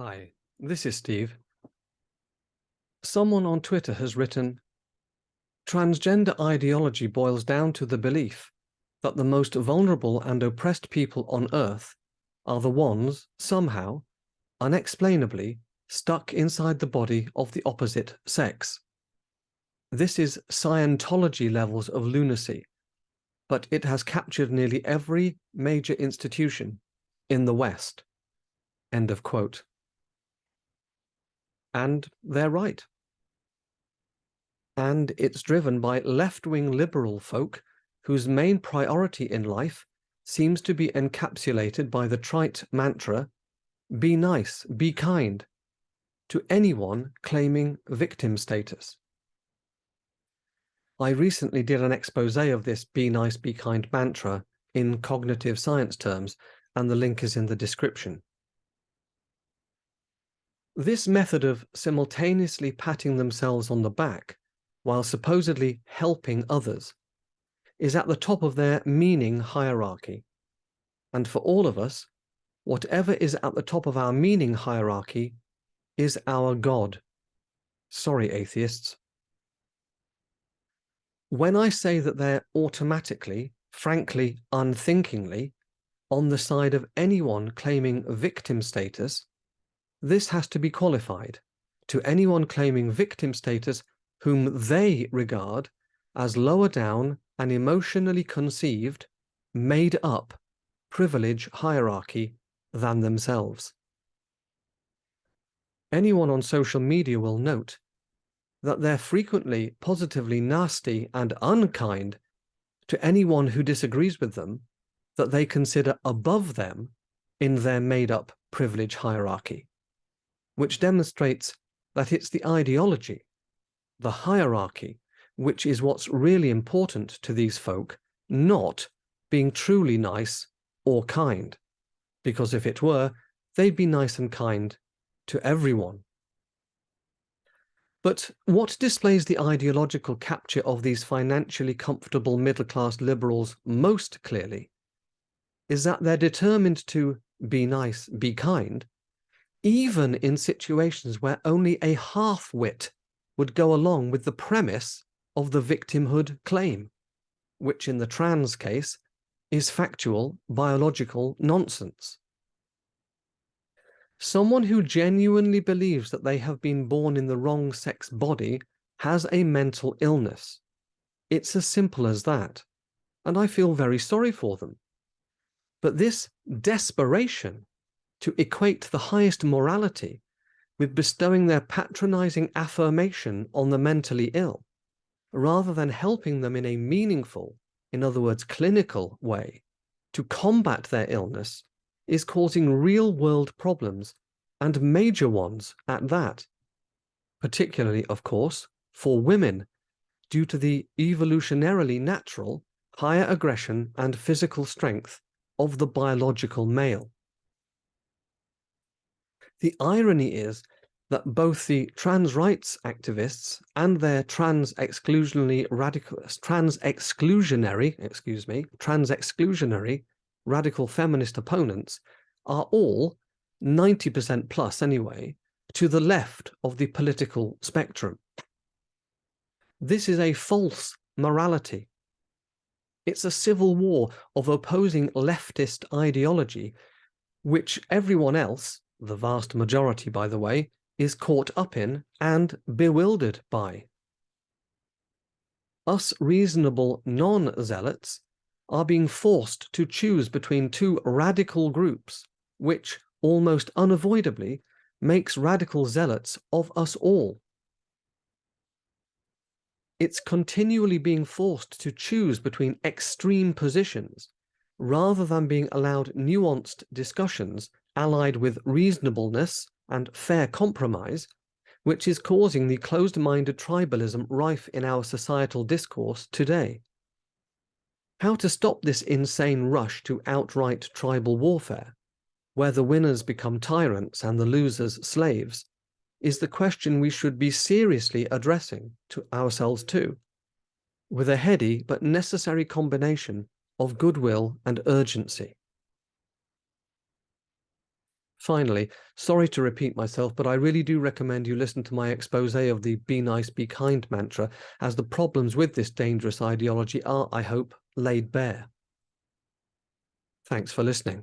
Hi, this is Steve. Someone on Twitter has written, transgender ideology boils down to the belief that the most vulnerable and oppressed people on Earth are the ones, somehow, unexplainably, stuck inside the body of the opposite sex. This is Scientology levels of lunacy, but it has captured nearly every major institution in the West. End of quote. And they're right. And it's driven by left-wing liberal folk whose main priority in life seems to be encapsulated by the trite mantra, be nice, be kind, to anyone claiming victim status. I recently did an expose of this be nice, be kind mantra in cognitive science terms, and the link is in the description. This method of simultaneously patting themselves on the back while supposedly helping others is at the top of their meaning hierarchy. And for all of us, whatever is at the top of our meaning hierarchy is our God. Sorry, atheists. When I say that they're automatically, frankly, unthinkingly, on the side of anyone claiming victim status, this has to be qualified to anyone claiming victim status whom they regard as lower down and emotionally conceived, made up privilege hierarchy than themselves. Anyone on social media will note that they're frequently positively nasty and unkind to anyone who disagrees with them that they consider above them in their made-up privilege hierarchy, which demonstrates that it's the ideology, the hierarchy, which is what's really important to these folk, not being truly nice or kind, because if it were, they'd be nice and kind to everyone. But what displays the ideological capture of these financially comfortable middle-class liberals most clearly is that they're determined to be nice, be kind, even in situations where only a half-wit would go along with the premise of the victimhood claim, which in the trans case is factual, biological nonsense. Someone who genuinely believes that they have been born in the wrong sex body has a mental illness. It's as simple as that, and I feel very sorry for them. But this desperation to equate the highest morality with bestowing their patronizing affirmation on the mentally ill, rather than helping them in a meaningful, in other words, clinical way, to combat their illness, is causing real-world problems, and major ones at that, particularly, of course, for women, due to the evolutionarily natural higher aggression and physical strength of the biological male. The irony is that both the trans rights activists and their trans exclusionary radical feminist opponents are all 90% plus anyway to the left of the political spectrum. This is a false morality. It's a civil war of opposing leftist ideology, which everyone else, the vast majority by the way, is caught up in and bewildered by. Us reasonable non-zealots are being forced to choose between two radical groups, which almost unavoidably makes radical zealots of us all. It's continually being forced to choose between extreme positions, rather than being allowed nuanced discussions allied with reasonableness and fair compromise, which is causing the closed-minded tribalism rife in our societal discourse today. How to stop this insane rush to outright tribal warfare, where the winners become tyrants and the losers slaves, is the question we should be seriously addressing to ourselves too, with a heady but necessary combination of goodwill and urgency. Finally, sorry to repeat myself, but I really do recommend you listen to my expose of the Be Nice, Be Kind mantra, as the problems with this dangerous ideology are, I hope, laid bare. Thanks for listening.